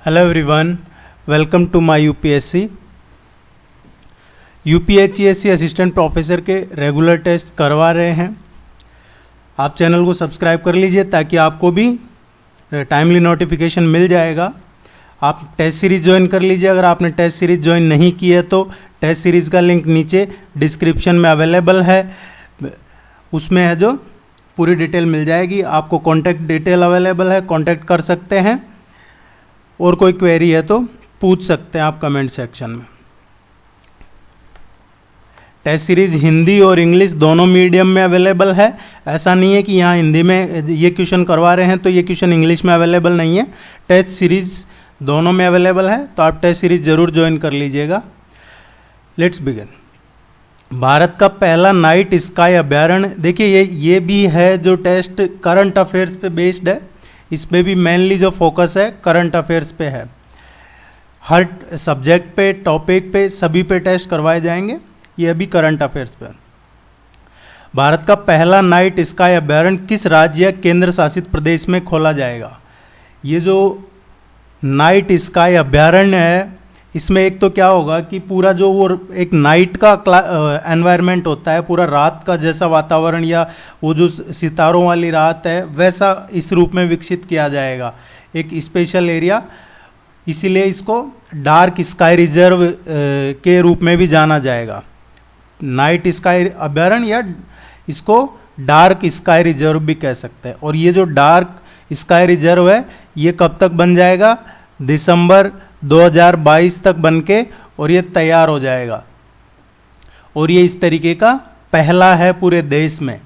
Hello everyone, welcome to my UPSC. UPHCSC assistant professor के regular test करवा रहे हैं। आप चैनल को सब्सक्राइब कर लीजिए ताकि आपको भी टाइमली नोटिफिकेशन मिल जाएगा। आप टेस्ट सीरीज ज्वाइन कर लीजिए। अगर आपने टेस्ट सीरीज ज्वाइन नहीं की है तो टेस्ट सीरीज का लिंक नीचे डिस्क्रिप्शन में अवेलेबल है, उसमें है जो पूरी डिटेल मिल जाएगी। आपको कॉन्टैक्ट डिटेल अवेलेबल है, कॉन्टैक्ट कर सकते हैं और कोई क्वेरी है तो पूछ सकते हैं आप कमेंट सेक्शन में। टेस्ट सीरीज हिंदी और इंग्लिश दोनों मीडियम में अवेलेबल है। ऐसा नहीं है कि यहाँ हिंदी में ये क्वेश्चन करवा रहे हैं तो ये क्वेश्चन इंग्लिश में अवेलेबल नहीं है। टेस्ट सीरीज दोनों में अवेलेबल है, तो आप टेस्ट सीरीज जरूर ज्वाइन कर लीजिएगा। Let's begin. भारत का पहला नाइट स्काई अभ्यारण्य, देखिए ये भी है जो टेस्ट करंट अफेयर्स पे बेस्ड है। इसमें भी मेनली जो फोकस है करंट अफेयर्स पे है। हर सब्जेक्ट पे, टॉपिक पे, सभी पे टेस्ट करवाए जाएंगे। ये अभी करंट अफेयर्स पे। भारत का पहला नाइट स्काई अभ्यारण्य किस राज्य या केंद्र शासित प्रदेश में खोला जाएगा? ये जो नाइट स्काई अभ्यारण्य है, इसमें एक तो क्या होगा कि पूरा जो वो एक नाइट का एनवायरनमेंट होता है, पूरा रात का जैसा वातावरण या वो जो सितारों वाली रात है वैसा इस रूप में विकसित किया जाएगा, एक स्पेशल एरिया। इसीलिए इसको डार्क स्काई रिजर्व के रूप में भी जाना जाएगा। नाइट स्काई अभ्यारण्य या इसको डार्क स्काई रिजर्व भी कह सकते हैं। और ये जो डार्क स्काई रिजर्व है ये कब तक बन जाएगा? दिसंबर 2022 तक बनके और ये तैयार हो जाएगा। और ये इस तरीके का पहला है पूरे देश में।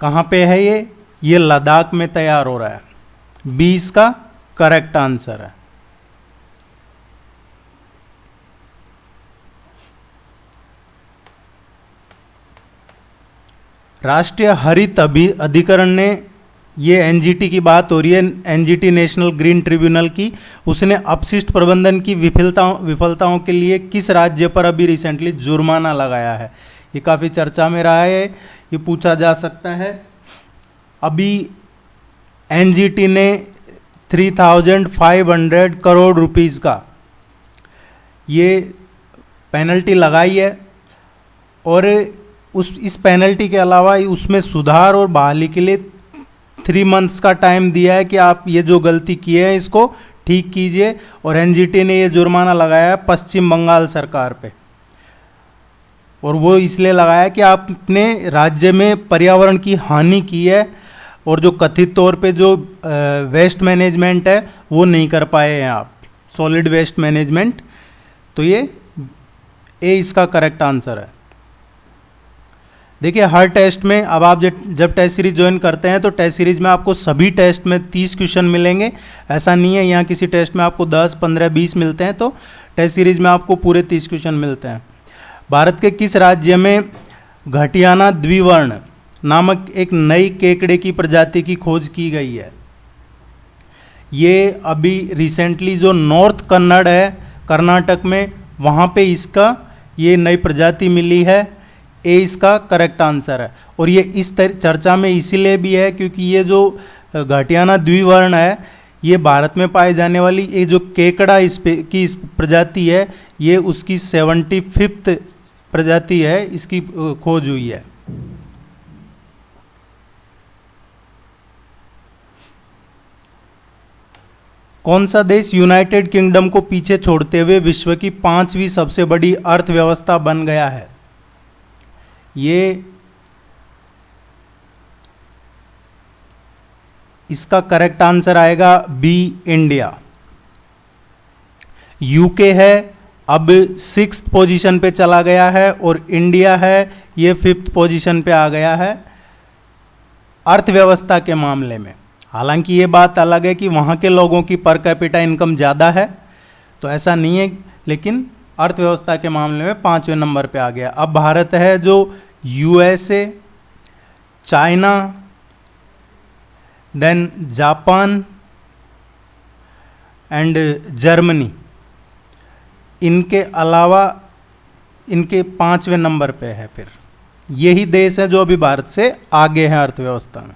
कहां पे है ये लद्दाख में तैयार हो रहा है। 20 का करेक्ट आंसर है। राष्ट्रीय हरित अधिकरण ने, ये एनजीटी की बात हो रही है, एनजीटी नेशनल ग्रीन ट्रिब्यूनल की, उसने अपशिष्ट प्रबंधन की विफलताओं के लिए किस राज्य पर अभी रिसेंटली जुर्माना लगाया है? ये काफ़ी चर्चा में रहा है, ये पूछा जा सकता है। अभी एनजीटी ने 3,500 करोड़ रुपीस का ये पेनल्टी लगाई है। और इस पेनल्टी के अलावा उसमें सुधार और बहाली के लिए 3 मंथ्स का टाइम दिया है कि आप ये जो गलती किए हैं इसको ठीक कीजिए। और एनजीटी ने ये जुर्माना लगाया है पश्चिम बंगाल सरकार पे। और वो इसलिए लगाया कि आपने राज्य में पर्यावरण की हानि की है और जो कथित तौर पे जो वेस्ट मैनेजमेंट है वो नहीं कर पाए हैं आप, सॉलिड वेस्ट मैनेजमेंट। तो ये इसका करेक्ट आंसर है। देखिए हर टेस्ट में, अब आप जब टेस्ट सीरीज ज्वाइन करते हैं तो टेस्ट सीरीज में आपको सभी टेस्ट में 30 क्वेश्चन मिलेंगे। ऐसा नहीं है यहाँ किसी टेस्ट में आपको 10, 15, 20 मिलते हैं, तो टेस्ट सीरीज में आपको पूरे 30 क्वेश्चन मिलते हैं। भारत के किस राज्य में घटियाना द्विवर्ण नामक एक नई केकड़े की प्रजाति की खोज की गई है? ये अभी रिसेंटली जो नॉर्थ कन्नड़ है कर्नाटक में, वहाँ पे इसका ये नई प्रजाति मिली है। इसका करेक्ट आंसर है। और ये इस चर्चा में इसीलिए भी है क्योंकि ये जो घटियाना द्विवर्ण है ये भारत में पाए जाने वाली ये जो केकड़ा की प्रजाति है, ये उसकी 75th प्रजाति है, इसकी खोज हुई है। कौन सा देश यूनाइटेड किंगडम को पीछे छोड़ते हुए विश्व की 5वीं सबसे बड़ी अर्थव्यवस्था बन गया है? ये इसका करेक्ट आंसर आएगा बी, इंडिया। यूके है अब 6th पोजीशन पे चला गया है और इंडिया है ये 5th पोजीशन पे आ गया है अर्थव्यवस्था के मामले में। हालांकि ये बात अलग है कि वहाँ के लोगों की पर कैपिटा इनकम ज़्यादा है, तो ऐसा नहीं है, लेकिन अर्थव्यवस्था के मामले में 5वें नंबर पे आ गया। अब भारत है जो USA, China, then Japan and Germany, इनके अलावा इनके 5वें नंबर पे है। फिर यही देश है जो अभी भारत से आगे हैं अर्थव्यवस्था में।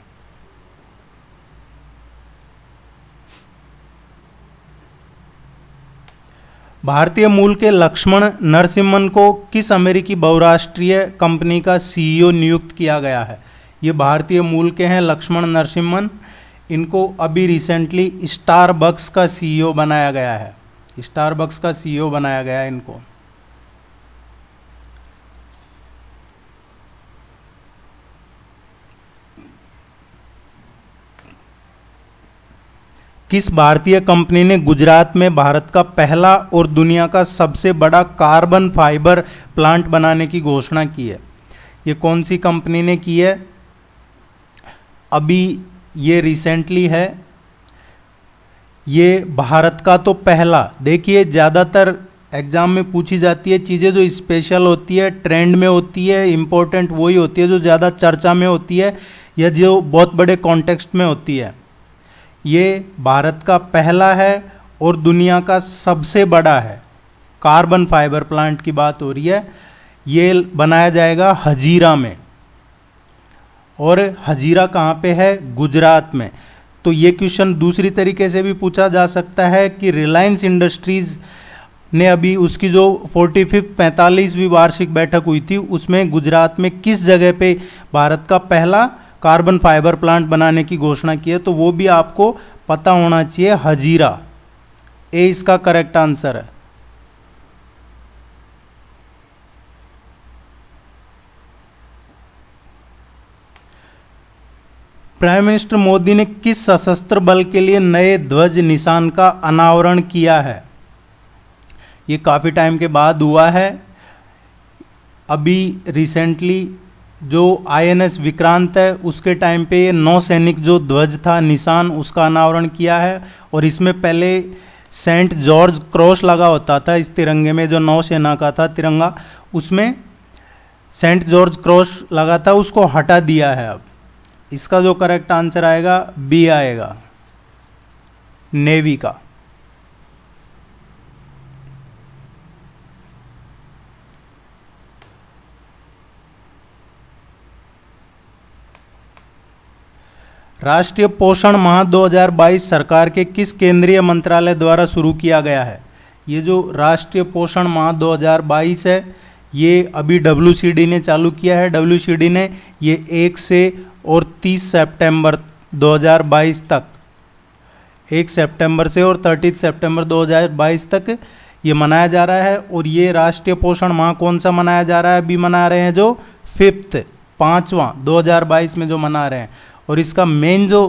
भारतीय मूल के लक्ष्मण नरसिम्हन को किस अमेरिकी बहुराष्ट्रीय कंपनी का सीईओ नियुक्त किया गया है? ये भारतीय मूल के हैं लक्ष्मण नरसिम्हन। इनको अभी रिसेंटली स्टारबक्स का सीईओ बनाया गया है। स्टारबक्स का सीईओ बनाया गया है इनको। किस भारतीय कंपनी ने गुजरात में भारत का पहला और दुनिया का सबसे बड़ा कार्बन फाइबर प्लांट बनाने की घोषणा की है? ये कौन सी कंपनी ने की है? अभी ये रिसेंटली है। ये भारत का तो पहला, देखिए ज़्यादातर एग्जाम में पूछी जाती है चीज़ें जो स्पेशल होती है, ट्रेंड में होती है, इंपॉर्टेंट वही होती है जो ज़्यादा चर्चा में होती है या जो बहुत बड़े कॉन्टेक्स्ट में होती है। ये भारत का पहला है और दुनिया का सबसे बड़ा है। कार्बन फाइबर प्लांट की बात हो रही है। ये बनाया जाएगा हजीरा में, और हजीरा कहाँ पे है? गुजरात में। तो ये क्वेश्चन दूसरी तरीके से भी पूछा जा सकता है कि रिलायंस इंडस्ट्रीज ने अभी उसकी जो 45वीं वार्षिक बैठक हुई थी उसमें गुजरात में किस जगह पे भारत का पहला कार्बन फाइबर प्लांट बनाने की घोषणा की है, तो वो भी आपको पता होना चाहिए। हजीरा, ए इसका करेक्ट आंसर है। प्राइम मिनिस्टर मोदी ने किस सशस्त्र बल के लिए नए ध्वज निशान का अनावरण किया है? ये काफी टाइम के बाद हुआ है। अभी रिसेंटली जो आईएनएस विक्रांत है उसके टाइम पे ये नौसैनिक जो ध्वज था निशान, उसका अनावरण किया है। और इसमें पहले सेंट जॉर्ज क्रॉस लगा होता था इस तिरंगे में, जो नौसेना का था तिरंगा, उसमें सेंट जॉर्ज क्रॉस लगा था, उसको हटा दिया है अब। इसका जो करेक्ट आंसर आएगा बी आएगा, नेवी का। राष्ट्रीय पोषण माह 2022 सरकार के किस केंद्रीय मंत्रालय द्वारा शुरू किया गया है? ये जो राष्ट्रीय पोषण माह 2022 है ये अभी WCD ने चालू किया है। WCD ने ये 1 से और 30 सितंबर 2022 तक, 1 सितंबर से और 30 सितंबर 2022 तक ये मनाया जा रहा है। और ये राष्ट्रीय पोषण माह कौन सा मनाया जा रहा है? अभी मना रहे हैं जो 5वां 2022 में जो मना रहे हैं। और इसका मेन जो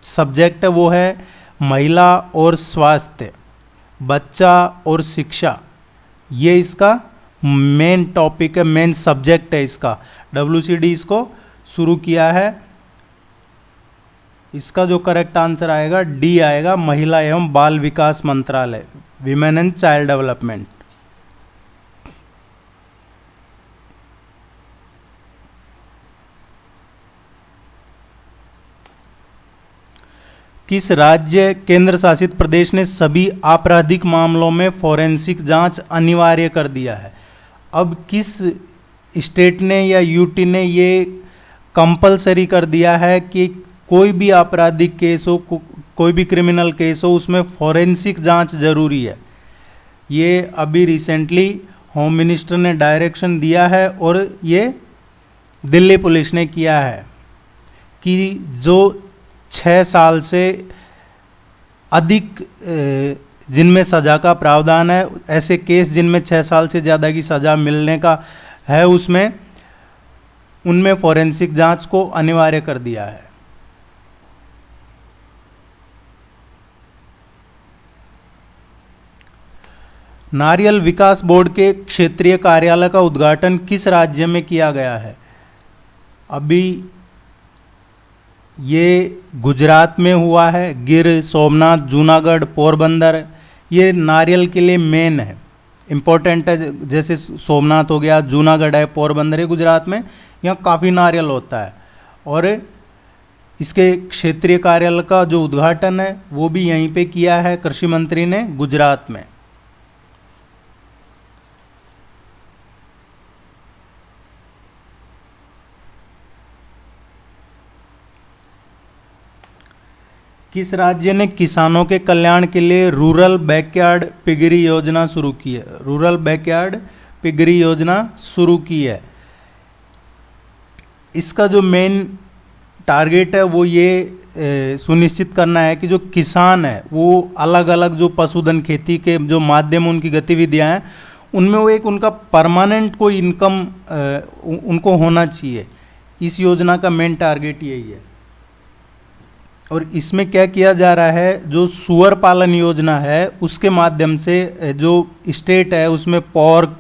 सब्जेक्ट है वो है महिला और स्वास्थ्य, बच्चा और शिक्षा। ये इसका मेन टॉपिक है, मेन सब्जेक्ट है इसका। WCD इसको शुरू किया है। इसका जो करेक्ट आंसर आएगा डी आएगा, महिला एवं बाल विकास मंत्रालय, विमेन एंड चाइल्ड डेवलपमेंट। किस राज्य केंद्र शासित प्रदेश ने सभी आपराधिक मामलों में फोरेंसिक जांच अनिवार्य कर दिया है? अब किस स्टेट ने या यूटी ने ये कंपलसरी कर दिया है कि कोई भी आपराधिक केस हो, कोई भी क्रिमिनल केस हो, उसमें फोरेंसिक जांच जरूरी है? ये अभी रिसेंटली होम मिनिस्टर ने डायरेक्शन दिया है और ये दिल्ली पुलिस ने किया है कि जो 6 साल से अधिक जिनमें सजा का प्रावधान है, ऐसे केस जिनमें 6 साल से ज़्यादा की सजा मिलने का है, उसमें उनमें फोरेंसिक जांच को अनिवार्य कर दिया है। नारियल विकास बोर्ड के क्षेत्रीय कार्यालय का उद्घाटन किस राज्य में किया गया है? अभी ये गुजरात में हुआ है। गिर, सोमनाथ, जूनागढ़, पोरबंदर, ये नारियल के लिए मेन है, इम्पोर्टेंट है। जैसे सोमनाथ हो गया, जूनागढ़ है, पोरबंदर है गुजरात में, यहाँ काफ़ी नारियल होता है। और इसके क्षेत्रीय कार्यालय का जो उद्घाटन है वो भी यहीं पे किया है कृषि मंत्री ने, गुजरात में। किस राज्य ने किसानों के कल्याण के लिए रूरल बैकयार्ड पिगरी योजना शुरू की है? रूरल बैकयार्ड पिगरी योजना शुरू की है। इसका जो मेन टारगेट है वो ये सुनिश्चित करना है कि जो किसान है वो अलग अलग जो पशुधन खेती के जो माध्यम उनकी गतिविधियां हैं उनमें वो एक उनका परमानेंट कोई इनकम उनको होना चाहिए। इस योजना का मेन टारगेट यही है। और इसमें क्या किया जा रहा है, जो सुअर पालन योजना है उसके माध्यम से जो स्टेट है उसमें पॉर्क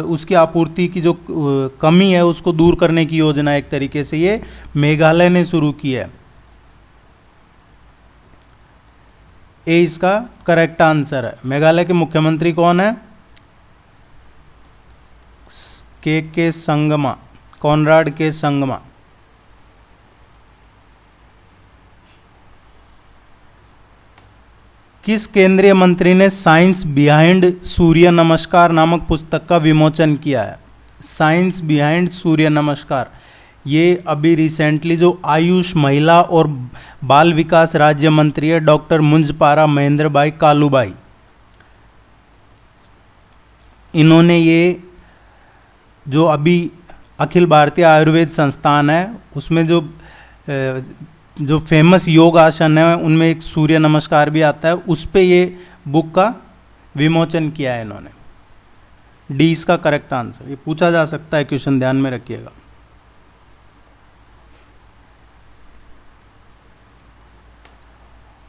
उसकी आपूर्ति की जो कमी है उसको दूर करने की योजना एक तरीके से ये मेघालय ने शुरू की है। ए इसका करेक्ट आंसर है। मेघालय के मुख्यमंत्री कौन है? के संगमा, कॉनराड के संगमा। किस केंद्रीय मंत्री ने साइंस बिहाइंड सूर्य नमस्कार नामक पुस्तक का विमोचन किया है? साइंस बिहाइंड सूर्य नमस्कार ये अभी रिसेंटली जो आयुष, महिला और बाल विकास राज्य मंत्री है डॉक्टर मुंजपारा महेंद्र भाई कालूबाई, इन्होंने ये जो अभी अखिल भारतीय आयुर्वेद संस्थान है उसमें जो फेमस योग आसन है उनमें एक सूर्य नमस्कार भी आता है, उस पे ये बुक का विमोचन किया है इन्होंने। डी इसका करेक्ट आंसर। ये पूछा जा सकता है क्वेश्चन, ध्यान में रखिएगा।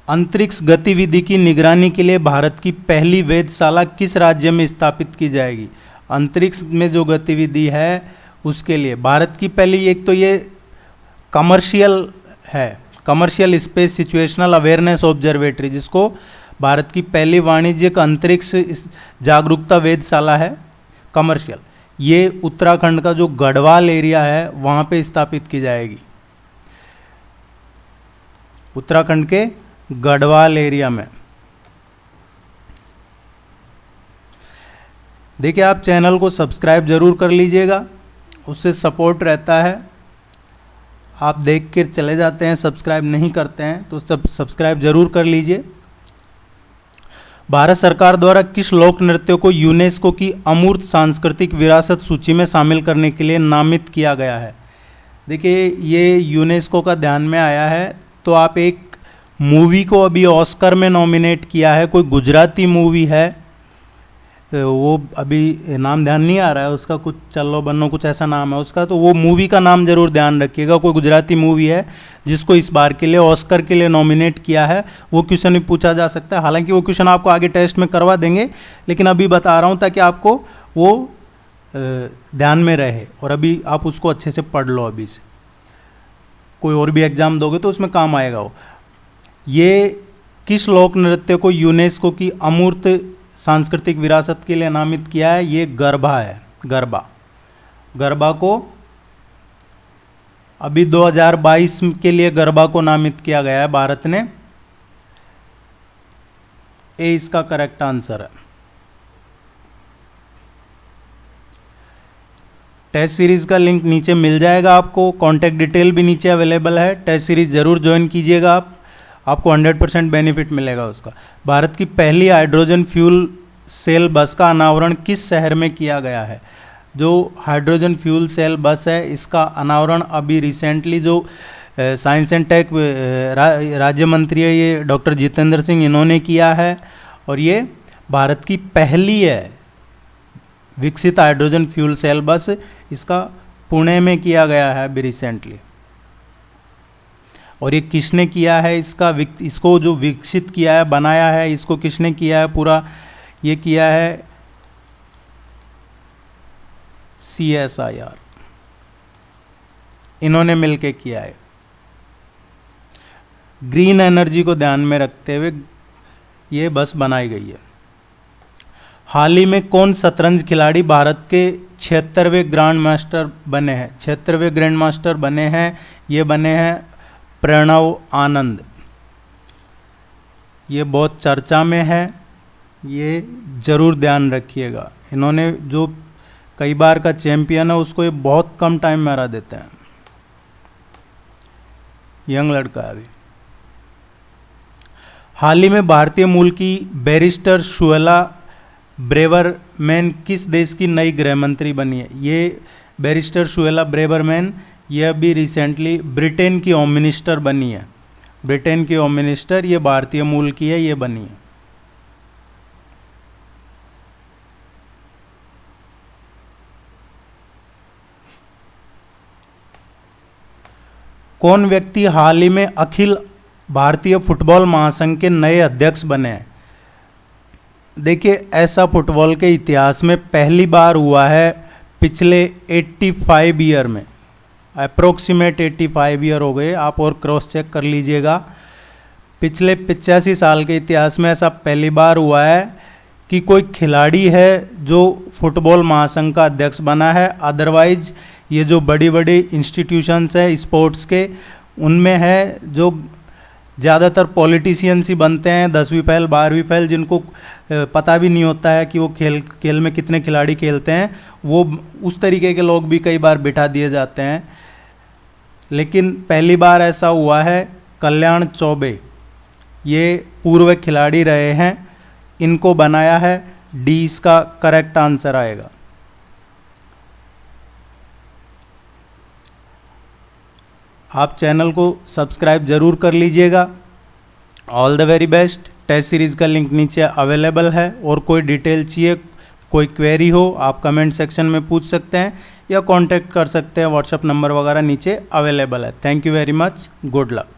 अंतरिक्ष गतिविधि की निगरानी के लिए भारत की पहली वेधशाला किस राज्य में स्थापित की जाएगी? अंतरिक्ष में जो गतिविधि है उसके लिए भारत की पहली, एक तो ये कमर्शियल है, commercial space situational awareness observatory, जिसको भारत की पहली वाणिज्यिक अंतरिक्ष जागरूकता वेधशाला है कमर्शियल। ये उत्तराखंड का जो गढ़वाल एरिया है वहां पे स्थापित की जाएगी, उत्तराखंड के गढ़वाल एरिया में। देखिए आप चैनल को सब्सक्राइब जरूर कर लीजिएगा, उससे सपोर्ट रहता है। आप देख कर चले जाते हैं, सब्सक्राइब नहीं करते हैं, तो सब्सक्राइब जरूर कर लीजिए। भारत सरकार द्वारा किस लोक नृत्य को यूनेस्को की अमूर्त सांस्कृतिक विरासत सूची में शामिल करने के लिए नामित किया गया है? देखिए ये यूनेस्को का ध्यान में आया है तो आप एक मूवी को अभी ऑस्कर में नॉमिनेट किया है, कोई गुजराती मूवी है, वो अभी नाम ध्यान नहीं आ रहा है उसका, कुछ चलो बन्नो कुछ ऐसा नाम है उसका, तो वो मूवी का नाम जरूर ध्यान रखिएगा। कोई गुजराती मूवी है जिसको इस बार के लिए ऑस्कर के लिए नॉमिनेट किया है, वो क्वेश्चन भी पूछा जा सकता है। हालांकि वो क्वेश्चन आपको आगे टेस्ट में करवा देंगे, लेकिन अभी बता रहा हूँ ताकि आपको वो ध्यान में रहे और अभी आप उसको अच्छे से पढ़ लो। अभी से कोई और भी एग्जाम दोगे तो उसमें काम आएगा वो। ये किस लोक नृत्य को यूनेस्को की अमूर्त सांस्कृतिक विरासत के लिए नामित किया है? ये गरबा है, गरबा। गरबा को अभी 2022 के लिए गरबा को नामित किया गया है भारत ने। ए इसका करेक्ट आंसर है। टेस्ट सीरीज का लिंक नीचे मिल जाएगा आपको, कॉन्टैक्ट डिटेल भी नीचे अवेलेबल है। टेस्ट सीरीज जरूर ज्वाइन कीजिएगा आप, आपको 100% बेनिफिट मिलेगा उसका। भारत की पहली हाइड्रोजन फ्यूल सेल बस का अनावरण किस शहर में किया गया है? जो हाइड्रोजन फ्यूल सेल बस है इसका अनावरण अभी रिसेंटली जो साइंस एंड टेक राज्य मंत्री है ये डॉक्टर जितेंद्र सिंह, इन्होंने किया है और ये भारत की पहली है विकसित हाइड्रोजन फ्यूल सेल बस। इसका पुणे में किया गया है अभी रिसेंटली। और ये किसने किया है? इसको जो विकसित किया है, बनाया है, इसको किसने किया है पूरा? ये किया है CSIR, इन्होंने मिलके किया है। ग्रीन एनर्जी को ध्यान में रखते हुए ये बस बनाई गई है। हाल ही में कौन शतरंज खिलाड़ी भारत के 76वें ग्रैंड मास्टर बने हैं? 76वें ग्रैंड मास्टर बने हैं, ये बने हैं प्रणव आनंद। ये बहुत चर्चा में है, ये जरूर ध्यान रखिएगा। इन्होंने जो कई बार का चैंपियन है उसको ये बहुत कम टाइम में हरा देते हैं। यंग लड़का है अभी। हाल ही में भारतीय मूल की बैरिस्टर शुएला ब्रेवरमैन किस देश की नई गृह मंत्री बनी है? ये बैरिस्टर शुएला ब्रेवरमैन ये अभी रिसेंटली ब्रिटेन की होम मिनिस्टर बनी है। ब्रिटेन की होम मिनिस्टर ये भारतीय मूल की है, ये बनी है। कौन व्यक्ति हाल ही में अखिल भारतीय फुटबॉल महासंघ के नए अध्यक्ष बने हैं? देखिए, ऐसा फुटबॉल के इतिहास में पहली बार हुआ है पिछले 85 ईयर में। अप्रोक्सीमेट 85 ईयर हो गए, आप और क्रॉस चेक कर लीजिएगा। पिछले 85 साल के इतिहास में ऐसा पहली बार हुआ है कि कोई खिलाड़ी है जो फुटबॉल महासंघ का अध्यक्ष बना है। अदरवाइज ये जो बड़ी बड़ी इंस्टीट्यूशंस है स्पोर्ट्स के, उनमें है जो ज़्यादातर पॉलिटिशियंस ही बनते हैं, 10वीं फेल 12वीं फेल, जिनको पता भी नहीं होता है कि वो खेल में कितने खिलाड़ी खेलते हैं। वो उस तरीके के लोग भी कई बार बिठा दिए जाते हैं। लेकिन पहली बार ऐसा हुआ है। कल्याण चौबे ये पूर्व खिलाड़ी रहे हैं, इनको बनाया है। डी इसका करेक्ट आंसर आएगा। आप चैनल को सब्सक्राइब जरूर कर लीजिएगा। All the very best. Test series का लिंक नीचे अवेलेबल है, और कोई डिटेल चाहिए, कोई क्वेरी हो, आप कमेंट सेक्शन में पूछ सकते हैं या कांटेक्ट कर सकते हैं। व्हाट्सएप नंबर वगैरह नीचे अवेलेबल है। Thank you very much. Good luck.